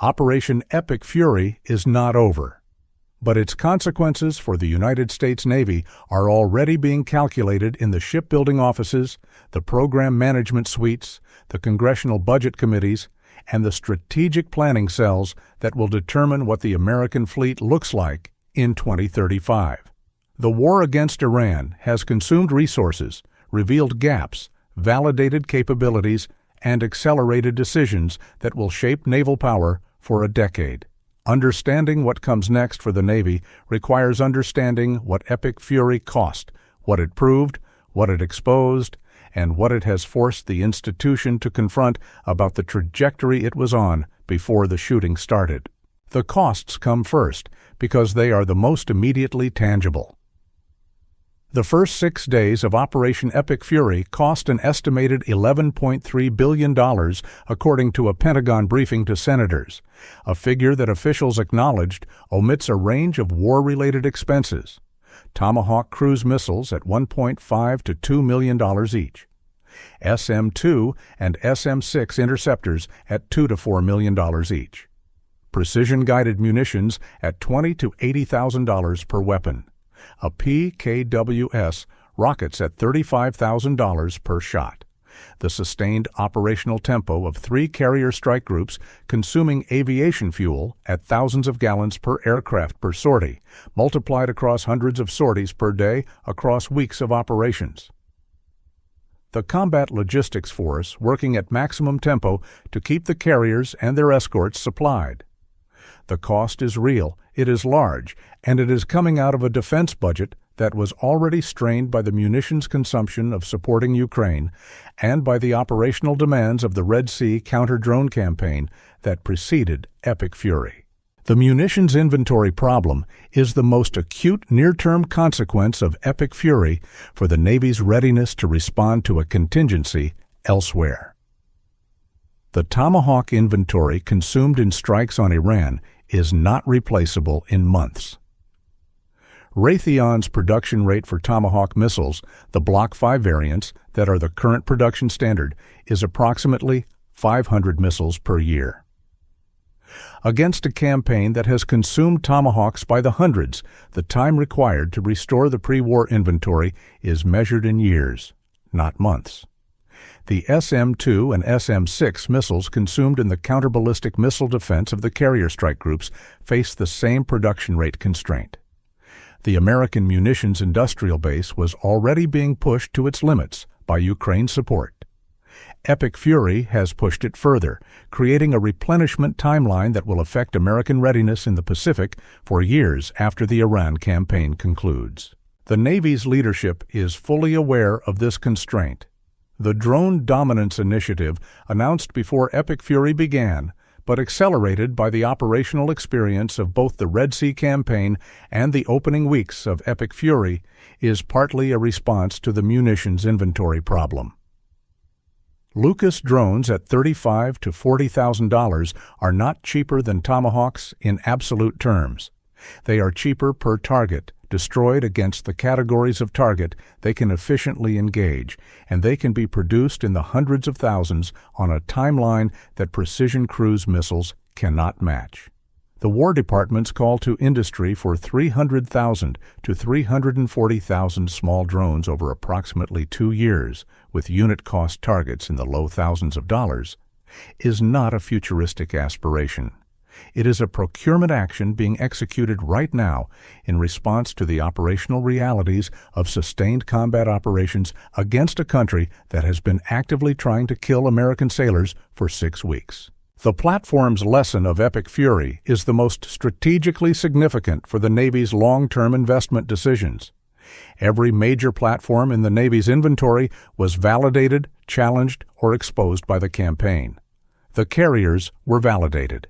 Operation Epic Fury is not over, but its consequences for the United States Navy are already being calculated in the shipbuilding offices, the program management suites, the congressional budget committees, and the strategic planning cells that will determine what the American fleet looks like in 2035. The war against Iran has consumed resources, revealed gaps, validated capabilities, and accelerated decisions that will shape naval power for a decade. Understanding what comes next for the Navy requires understanding what Epic Fury cost, what it proved, what it exposed, and what it has forced the institution to confront about the trajectory it was on before the shooting started. The costs come first because they are the most immediately tangible. The first 6 days of Operation Epic Fury cost an estimated $11.3 billion, according to a Pentagon briefing to senators. A figure that officials acknowledged omits a range of war-related expenses. Tomahawk cruise missiles at $1.5 to $2 million each. SM-2 and SM-6 interceptors at $2 to $4 million each. Precision-guided munitions at $20,000 to $80,000 per weapon. A PKWS rockets at $35,000 per shot. The sustained operational tempo of 3 carrier strike groups consuming aviation fuel at thousands of gallons per aircraft per sortie, multiplied across hundreds of sorties per day across weeks of operations. The Combat Logistics Force working at maximum tempo to keep the carriers and their escorts supplied. The cost is real, it is large, and it is coming out of a defense budget that was already strained by the munitions consumption of supporting Ukraine and by the operational demands of the Red Sea counter-drone campaign that preceded Epic Fury. The munitions inventory problem is the most acute near-term consequence of Epic Fury for the Navy's readiness to respond to a contingency elsewhere. The Tomahawk inventory consumed in strikes on Iran is not replaceable in months. Raytheon's production rate for Tomahawk missiles, the Block 5 variants that are the current production standard, is approximately 500 missiles per year. Against a campaign that has consumed Tomahawks by the hundreds, the time required to restore the pre-war inventory is measured in years, not months. The SM-2 and SM-6 missiles consumed in the counter-ballistic missile defense of the carrier strike groups face the same production rate constraint. The American munitions industrial base was already being pushed to its limits by Ukraine support. Epic Fury has pushed it further, creating a replenishment timeline that will affect American readiness in the Pacific for years after the Iran campaign concludes. The Navy's leadership is fully aware of this constraint. The Drone Dominance Initiative, announced before Epic Fury began, but accelerated by the operational experience of both the Red Sea campaign and the opening weeks of Epic Fury, is partly a response to the munitions inventory problem. Lucas drones at $35,000 to $40,000 are not cheaper than Tomahawks in absolute terms. They are cheaper per target, destroyed against the categories of target they can efficiently engage, and they can be produced in the hundreds of thousands on a timeline that precision cruise missiles cannot match. The War Department's call to industry for 300,000 to 340,000 small drones over approximately 2 years, with unit cost targets in the low thousands of dollars, is not a futuristic aspiration. It is a procurement action being executed right now in response to the operational realities of sustained combat operations against a country that has been actively trying to kill American sailors for 6 weeks. The platform's lesson of Epic Fury is the most strategically significant for the Navy's long-term investment decisions. Every major platform in the Navy's inventory was validated, challenged, or exposed by the campaign. The carriers were validated.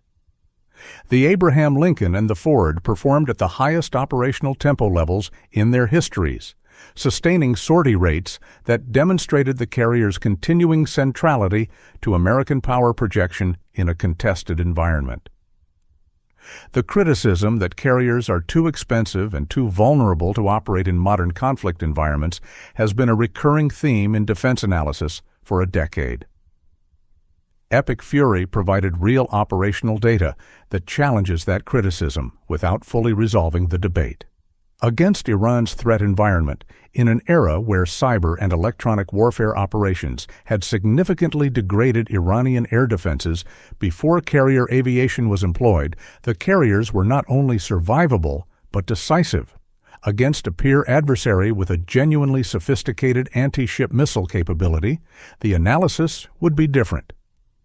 The Abraham Lincoln and the Ford performed at the highest operational tempo levels in their histories, sustaining sortie rates that demonstrated the carrier's continuing centrality to American power projection in a contested environment. The criticism that carriers are too expensive and too vulnerable to operate in modern conflict environments has been a recurring theme in defense analysis for a decade. Epic Fury provided real operational data that challenges that criticism without fully resolving the debate. Against Iran's threat environment, in an era where cyber and electronic warfare operations had significantly degraded Iranian air defenses before carrier aviation was employed, the carriers were not only survivable, but decisive. Against a peer adversary with a genuinely sophisticated anti-ship missile capability, the analysis would be different.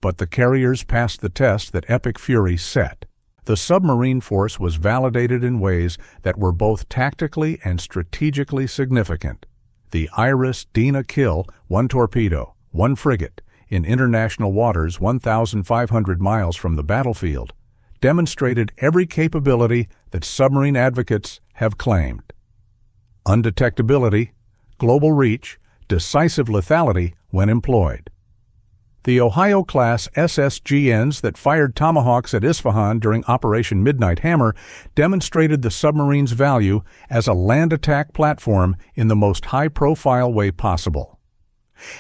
But the carriers passed the test that Epic Fury set. The submarine force was validated in ways that were both tactically and strategically significant. The Iris Dina kill, 1 torpedo, 1 frigate, in international waters 1,500 miles from the battlefield, demonstrated every capability that submarine advocates have claimed. Undetectability, global reach, decisive lethality when employed. The Ohio-class SSGNs that fired Tomahawks at Isfahan during Operation Midnight Hammer demonstrated the submarine's value as a land attack platform in the most high-profile way possible.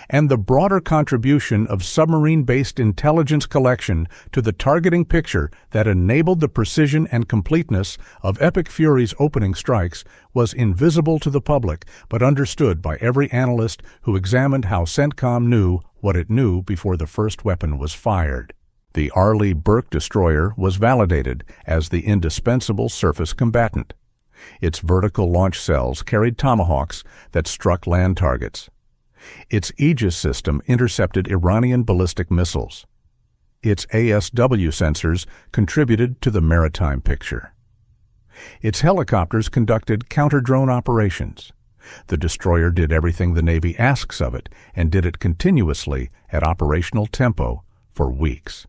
And the broader contribution of submarine-based intelligence collection to the targeting picture that enabled the precision and completeness of Epic Fury's opening strikes was invisible to the public but understood by every analyst who examined how CENTCOM knew what it knew before the first weapon was fired. The Arleigh Burke destroyer was validated as the indispensable surface combatant. Its vertical launch cells carried Tomahawks that struck land targets. Its Aegis system intercepted Iranian ballistic missiles. Its ASW sensors contributed to the maritime picture. Its helicopters conducted counter-drone operations. The destroyer did everything the Navy asks of it and did it continuously at operational tempo for weeks.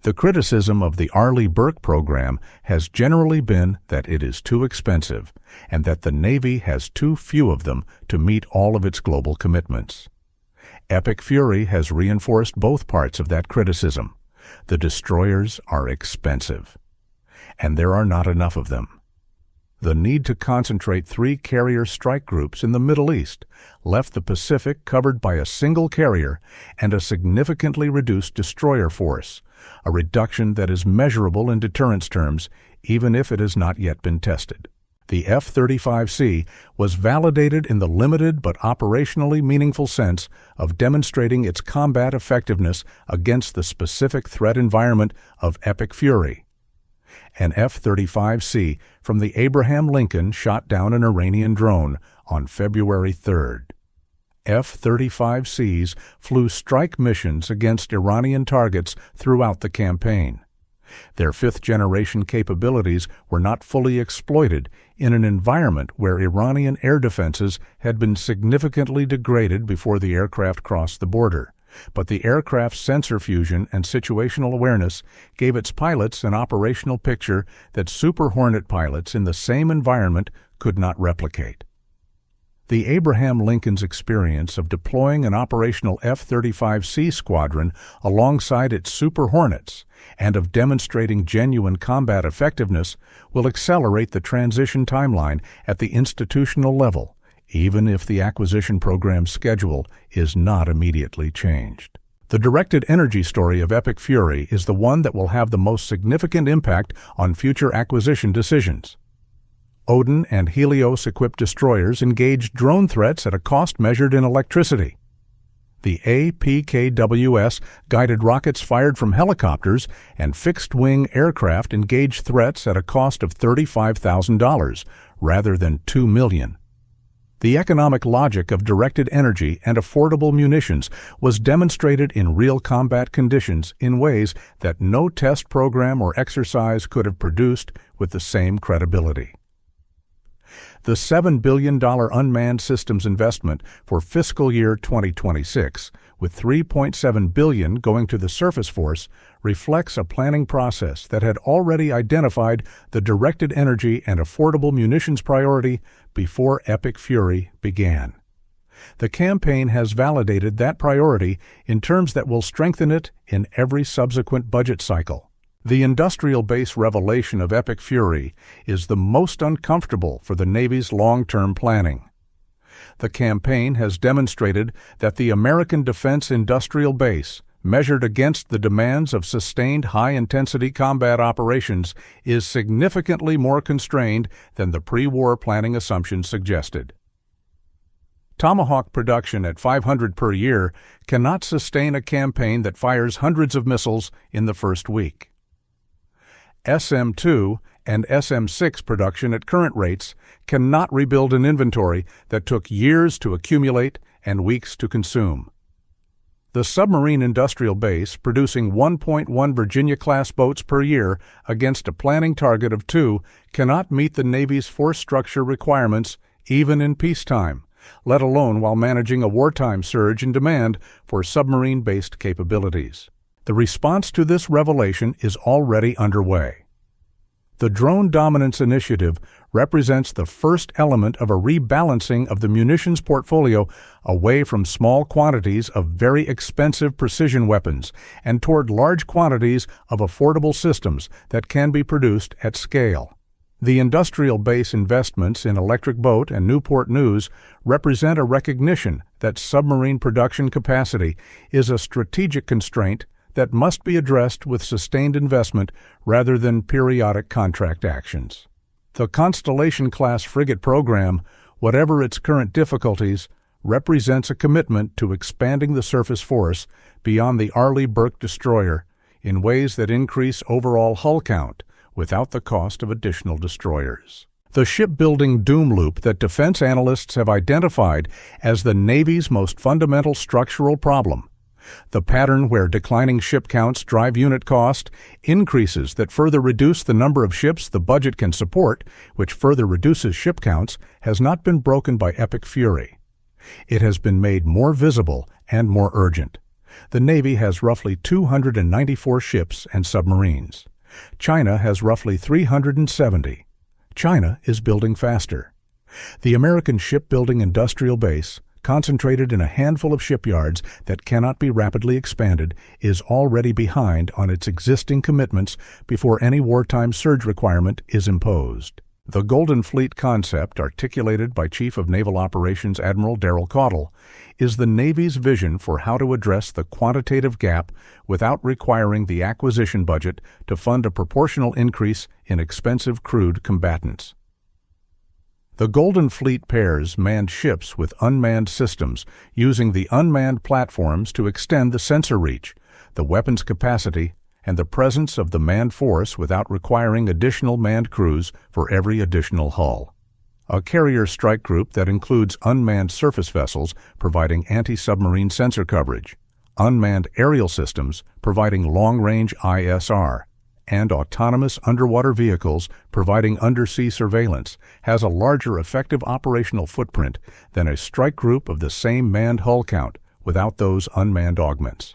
The criticism of the Arleigh Burke program has generally been that it is too expensive and that the Navy has too few of them to meet all of its global commitments. Epic Fury has reinforced both parts of that criticism. The destroyers are expensive, and there are not enough of them. The need to concentrate 3 carrier strike groups in the Middle East left the Pacific covered by a single carrier and a significantly reduced destroyer force, a reduction that is measurable in deterrence terms, even if it has not yet been tested. The F-35C was validated in the limited but operationally meaningful sense of demonstrating its combat effectiveness against the specific threat environment of Epic Fury. An F-35C from the Abraham Lincoln shot down an Iranian drone on February 3rd. F-35Cs flew strike missions against Iranian targets throughout the campaign. Their 5th-generation capabilities were not fully exploited in an environment where Iranian air defenses had been significantly degraded before the aircraft crossed the border. But the aircraft's sensor fusion and situational awareness gave its pilots an operational picture that Super Hornet pilots in the same environment could not replicate. The Abraham Lincoln's experience of deploying an operational F-35C squadron alongside its Super Hornets and of demonstrating genuine combat effectiveness will accelerate the transition timeline at the institutional level, even if the acquisition program's schedule is not immediately changed. The directed energy story of Epic Fury is the one that will have the most significant impact on future acquisition decisions. Odin and Helios-equipped destroyers engaged drone threats at a cost measured in electricity. The APKWS guided rockets fired from helicopters and fixed-wing aircraft engaged threats at a cost of $35,000 rather than $2 million. The economic logic of directed energy and affordable munitions was demonstrated in real combat conditions in ways that no test program or exercise could have produced with the same credibility. The $7 billion unmanned systems investment for fiscal year 2026, with $3.7 billion going to the surface force, reflects a planning process that had already identified the directed energy and affordable munitions priority before Epic Fury began. The campaign has validated that priority in terms that will strengthen it in every subsequent budget cycle. The industrial base revelation of Epic Fury is the most uncomfortable for the Navy's long-term planning. The campaign has demonstrated that the American defense industrial base, measured against the demands of sustained high-intensity combat operations, is significantly more constrained than the pre-war planning assumptions suggested. Tomahawk production at 500 per year cannot sustain a campaign that fires hundreds of missiles in the first week. SM-2 and SM-6 production at current rates cannot rebuild an inventory that took years to accumulate and weeks to consume. The submarine industrial base producing 1.1 Virginia-class boats per year against a planning target of 2 cannot meet the Navy's force structure requirements even in peacetime, let alone while managing a wartime surge in demand for submarine-based capabilities. The response to this revelation is already underway. The Drone Dominance Initiative represents the first element of a rebalancing of the munitions portfolio away from small quantities of very expensive precision weapons and toward large quantities of affordable systems that can be produced at scale. The industrial base investments in Electric Boat and Newport News represent a recognition that submarine production capacity is a strategic constraint that must be addressed with sustained investment rather than periodic contract actions. The Constellation-class frigate program, whatever its current difficulties, represents a commitment to expanding the surface force beyond the Arleigh Burke destroyer in ways that increase overall hull count without the cost of additional destroyers. The shipbuilding doom loop that defense analysts have identified as the Navy's most fundamental structural problem, the pattern where declining ship counts drive unit cost, increases that further reduce the number of ships the budget can support, which further reduces ship counts, has not been broken by epic fury. It has been made more visible and more urgent. The Navy has roughly 294 ships and submarines. China has roughly 370. China is building faster. The American shipbuilding industrial base, concentrated in a handful of shipyards that cannot be rapidly expanded, is already behind on its existing commitments before any wartime surge requirement is imposed. The Golden Fleet concept, articulated by Chief of Naval Operations Admiral Darrell Caudle, is the Navy's vision for how to address the quantitative gap without requiring the acquisition budget to fund a proportional increase in expensive crewed combatants. The Golden Fleet pairs manned ships with unmanned systems, using the unmanned platforms to extend the sensor reach, the weapons capacity, and the presence of the manned force without requiring additional manned crews for every additional hull. A carrier strike group that includes unmanned surface vessels providing anti-submarine sensor coverage, unmanned aerial systems providing long-range ISR, and autonomous underwater vehicles providing undersea surveillance has a larger effective operational footprint than a strike group of the same manned hull count without those unmanned augments.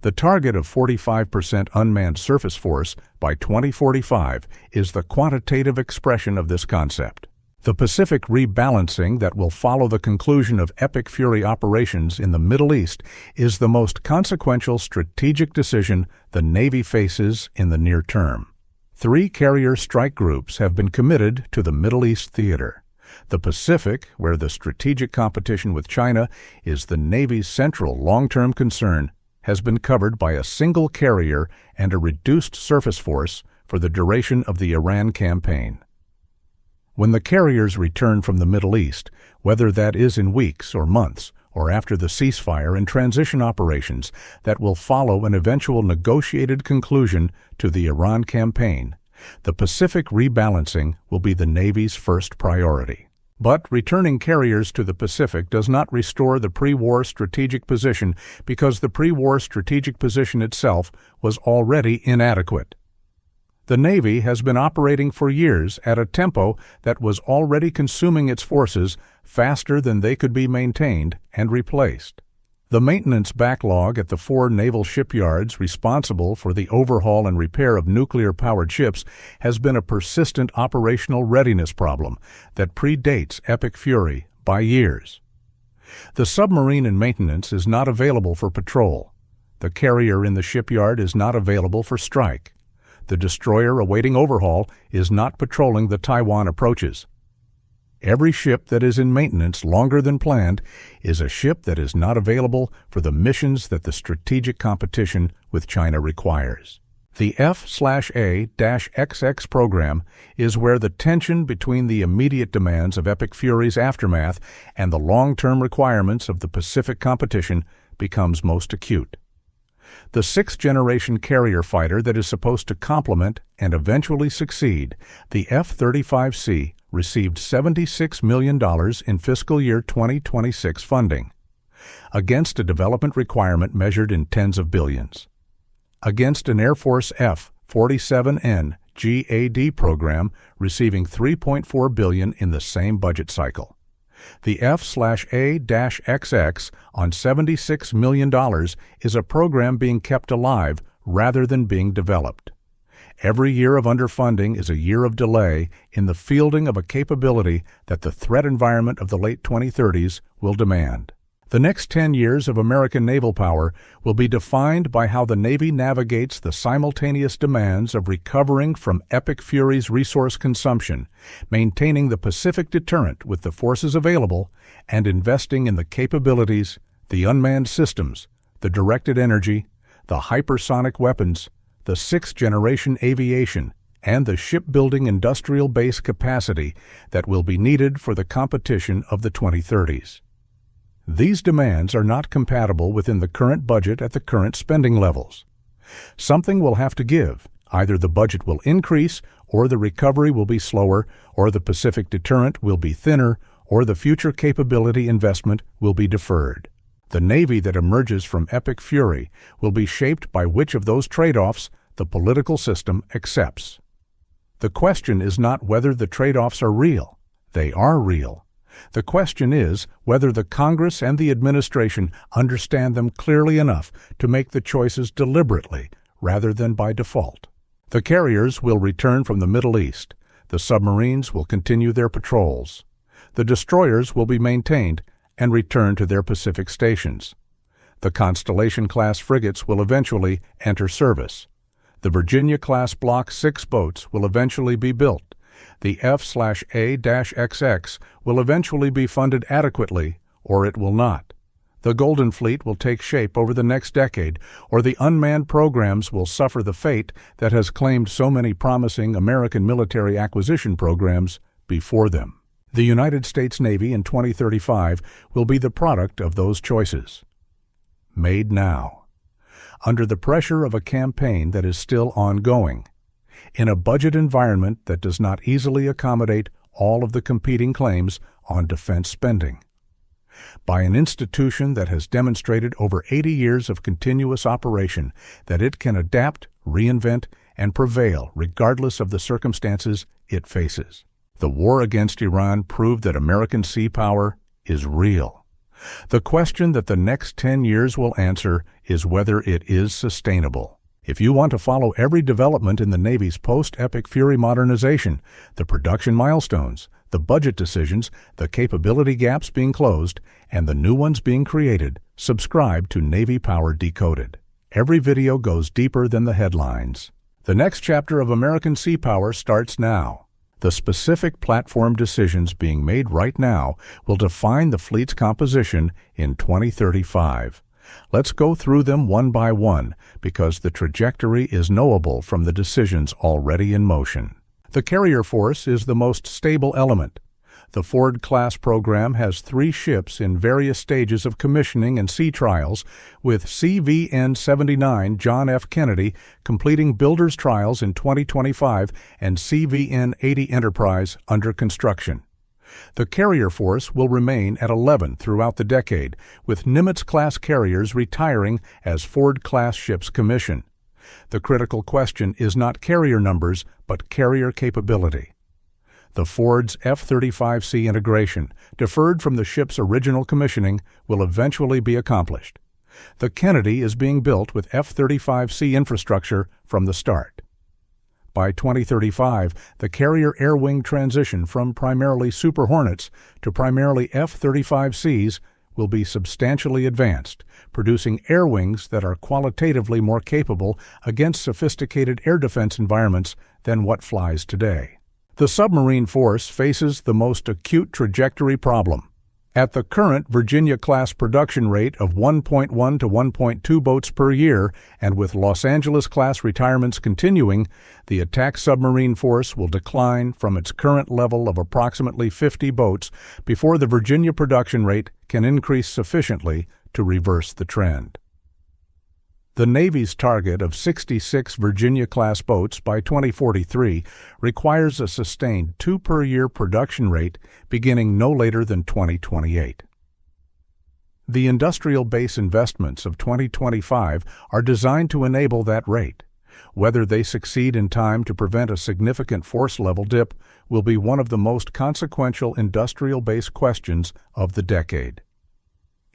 The target of 45% unmanned surface force by 2045 is the quantitative expression of this concept. The Pacific rebalancing that will follow the conclusion of epic fury operations in the Middle East is the most consequential strategic decision the Navy faces in the near term. 3 carrier strike groups have been committed to the Middle East theater. The Pacific, where the strategic competition with China is the Navy's central long-term concern, has been covered by a single carrier and a reduced surface force for the duration of the Iran campaign. When the carriers return from the Middle East, whether that is in weeks or months, or after the ceasefire and transition operations that will follow an eventual negotiated conclusion to the Iran campaign, the Pacific rebalancing will be the Navy's first priority. But returning carriers to the Pacific does not restore the pre-war strategic position because the pre-war strategic position itself was already inadequate. The Navy has been operating for years at a tempo that was already consuming its forces faster than they could be maintained and replaced. The maintenance backlog at the 4 naval shipyards responsible for the overhaul and repair of nuclear-powered ships has been a persistent operational readiness problem that predates epic fury by years. The submarine in maintenance is not available for patrol. The carrier in the shipyard is not available for strike. The destroyer awaiting overhaul is not patrolling the Taiwan approaches. Every ship that is in maintenance longer than planned is a ship that is not available for the missions that the strategic competition with China requires. The F/A-XX program is where the tension between the immediate demands of Epic Fury's aftermath and the long-term requirements of the Pacific competition becomes most acute. The sixth-generation carrier fighter that is supposed to complement and eventually succeed, the F-35C, received $76 million in fiscal year 2026 funding, against a development requirement measured in tens of billions. Against an Air Force F-47N GAD program receiving $3.4 billion in the same budget cycle. The F/A-XX on $76 million is a program being kept alive rather than being developed. Every year of underfunding is a year of delay in the fielding of a capability that the threat environment of the late 2030s will demand. The next 10 years of American naval power will be defined by how the Navy navigates the simultaneous demands of recovering from Epic Fury's resource consumption, maintaining the Pacific deterrent with the forces available, and investing in the capabilities, the unmanned systems, the directed energy, the hypersonic weapons, the sixth-generation aviation, and the shipbuilding industrial base capacity that will be needed for the competition of the 2030s. These demands are not compatible within the current budget at the current spending levels. Something will have to give. Either the budget will increase, or the recovery will be slower, or the Pacific deterrent will be thinner, or the future capability investment will be deferred. The Navy that emerges from Epic Fury will be shaped by which of those trade-offs the political system accepts. The question is not whether the trade-offs are real. They are real. The question is whether the Congress and the administration understand them clearly enough to make the choices deliberately rather than by default. The carriers will return from the Middle East. The submarines will continue their patrols. The destroyers will be maintained and return to their Pacific stations. The Constellation-class frigates will eventually enter service. The Virginia-class Block 6 boats will eventually be built. The F/A-XX will eventually be funded adequately, or it will not. The Golden Fleet will take shape over the next decade, or the unmanned programs will suffer the fate that has claimed so many promising American military acquisition programs before them. The United States Navy in 2035 will be the product of those choices. Made now. Under the pressure of a campaign that is still ongoing. In a budget environment that does not easily accommodate all of the competing claims on defense spending. By an institution that has demonstrated over 80 years of continuous operation that it can adapt, reinvent, and prevail regardless of the circumstances it faces. The war against Iran proved that American sea power is real. The question that the next 10 years will answer is whether it is sustainable. If you want to follow every development in the Navy's post-Epic Fury modernization, the production milestones, the budget decisions, the capability gaps being closed, and the new ones being created, subscribe to Navy Power Decoded. Every video goes deeper than the headlines. The next chapter of American sea power starts now. The specific platform decisions being made right now will define the fleet's composition in 2035. Let's go through them one by one, because the trajectory is knowable from the decisions already in motion. The carrier force is the most stable element. The Ford-class program has 3 ships in various stages of commissioning and sea trials, with CVN-79 John F. Kennedy completing builder's trials in 2025 and CVN-80 Enterprise under construction. The carrier force will remain at 11 throughout the decade, with Nimitz-class carriers retiring as Ford-class ships commission. The critical question is not carrier numbers, but carrier capability. The Ford's F-35C integration, deferred from the ship's original commissioning, will eventually be accomplished. The Kennedy is being built with F-35C infrastructure from the start. By 2035, the carrier air wing transition from primarily Super Hornets to primarily F-35Cs will be substantially advanced, producing air wings that are qualitatively more capable against sophisticated air defense environments than what flies today. The submarine force faces the most acute trajectory problem. At the current Virginia-class production rate of 1.1 to 1.2 boats per year, and with Los Angeles-class retirements continuing, the attack submarine force will decline from its current level of approximately 50 boats before the Virginia production rate can increase sufficiently to reverse the trend. The Navy's target of 66 Virginia-class boats by 2043 requires a sustained 2 per year production rate beginning no later than 2028. The industrial base investments of 2025 are designed to enable that rate. Whether they succeed in time to prevent a significant force level dip will be one of the most consequential industrial base questions of the decade.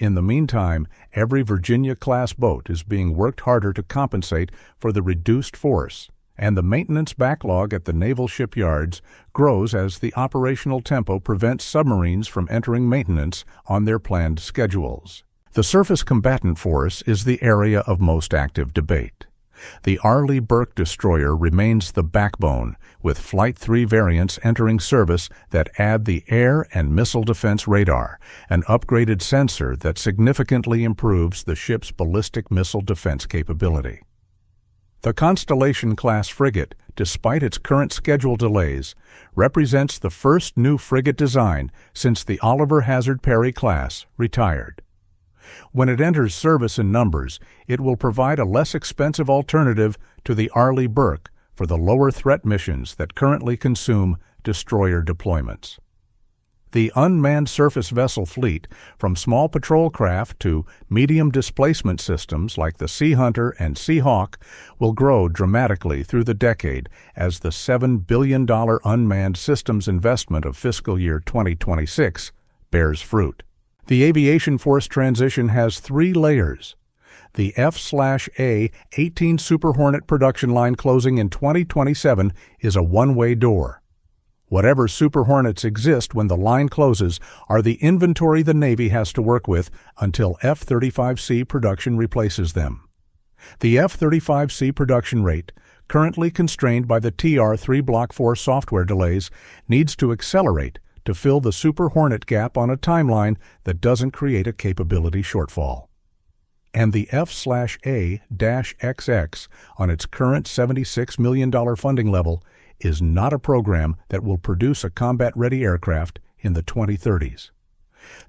In the meantime, every Virginia-class boat is being worked harder to compensate for the reduced force, and the maintenance backlog at the naval shipyards grows as the operational tempo prevents submarines from entering maintenance on their planned schedules. The surface combatant force is the area of most active debate. The Arleigh Burke destroyer remains the backbone, with Flight 3 variants entering service that add the air and missile defense radar, an upgraded sensor that significantly improves the ship's ballistic missile defense capability. The Constellation-class frigate, despite its current schedule delays, represents the first new frigate design since the Oliver Hazard Perry class retired. When it enters service in numbers, it will provide a less expensive alternative to the Arleigh Burke for the lower threat missions that currently consume destroyer deployments. The unmanned surface vessel fleet, from small patrol craft to medium displacement systems like the Sea Hunter and Sea Hawk, will grow dramatically through the decade as the $7 billion unmanned systems investment of fiscal year 2026 bears fruit. The aviation force transition has 3 layers. The F/A 18 Super Hornet production line closing in 2027 is a one-way door. Whatever Super Hornets exist when the line closes are the inventory the Navy has to work with until F-35C production replaces them. The F-35C production rate, currently constrained by the TR-3 Block 4 software delays, needs to accelerate to fill the Super Hornet gap on a timeline that doesn't create a capability shortfall. And the F/A-XX, on its current $76 million funding level, is not a program that will produce a combat-ready aircraft in the 2030s.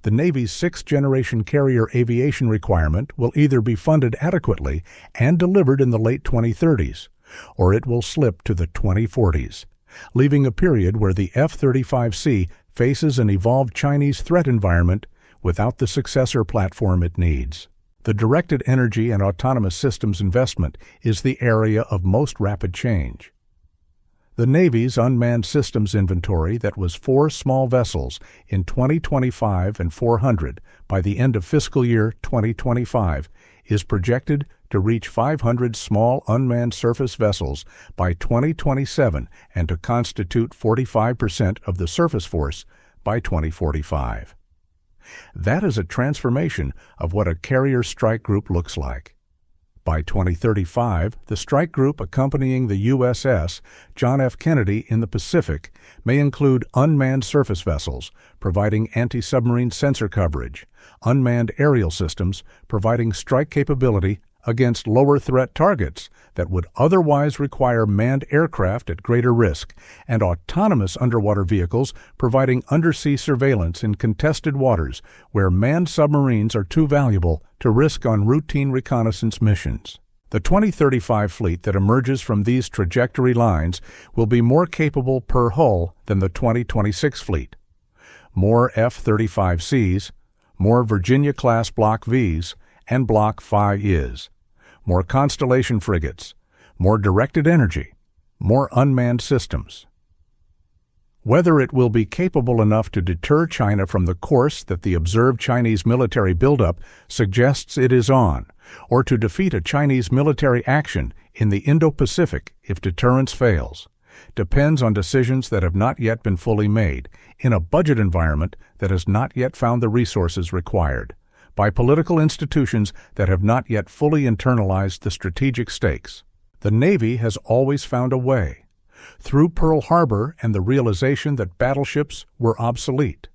The Navy's 6th-generation carrier aviation requirement will either be funded adequately and delivered in the late 2030s, or it will slip to the 2040s, leaving a period where the F-35C faces an evolved Chinese threat environment without the successor platform it needs. The directed energy and autonomous systems investment is the area of most rapid change. The Navy's unmanned systems inventory that was 4 small vessels in 2025 and 400 by the end of fiscal year 2025 is projected to reach 500 small unmanned surface vessels by 2027 and to constitute 45% of the surface force by 2045. That is a transformation of what a carrier strike group looks like. By 2035, the strike group accompanying the USS John F. Kennedy in the Pacific may include unmanned surface vessels, providing anti-submarine sensor coverage, unmanned aerial systems, providing strike capability against lower threat targets that would otherwise require manned aircraft at greater risk, and autonomous underwater vehicles providing undersea surveillance in contested waters where manned submarines are too valuable to risk on routine reconnaissance missions. The 2035 fleet that emerges from these trajectory lines will be more capable per hull than the 2026 fleet. More F-35Cs, more Virginia-class Block Vs, and Block Phi-Is, more Constellation frigates, more directed energy, more unmanned systems. Whether it will be capable enough to deter China from the course that the observed Chinese military buildup suggests it is on, or to defeat a Chinese military action in the Indo-Pacific if deterrence fails, depends on decisions that have not yet been fully made, in a budget environment that has not yet found the resources required, by political institutions that have not yet fully internalized the strategic stakes. The Navy has always found a way. through Pearl Harbor and the realization that battleships were obsolete,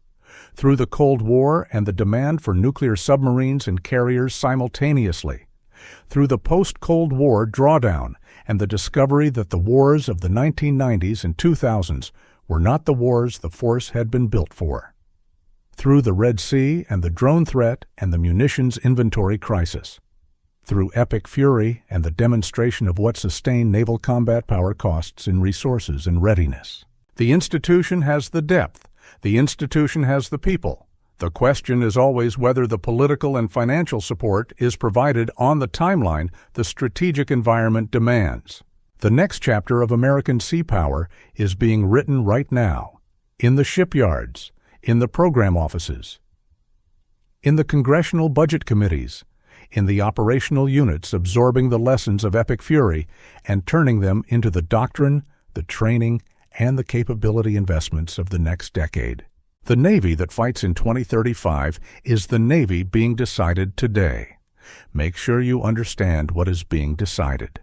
through the Cold War and the demand for nuclear submarines and carriers simultaneously, through the post-Cold War drawdown and the discovery that the wars of the 1990s and 2000s were not the wars the force had been built for, through the Red Sea and the drone threat and the munitions inventory crisis, through Epic Fury and the demonstration of what sustained naval combat power costs in resources and readiness. The institution has the depth. The institution has the people. The question is always whether the political and financial support is provided on the timeline the strategic environment demands. The next chapter of American sea power is being written right now, in the shipyards, in the program offices, in the congressional budget committees, in the operational units absorbing the lessons of Epic Fury and turning them into the doctrine, the training, and the capability investments of the next decade. The Navy that fights in 2035 is the Navy being decided today. Make sure you understand what is being decided.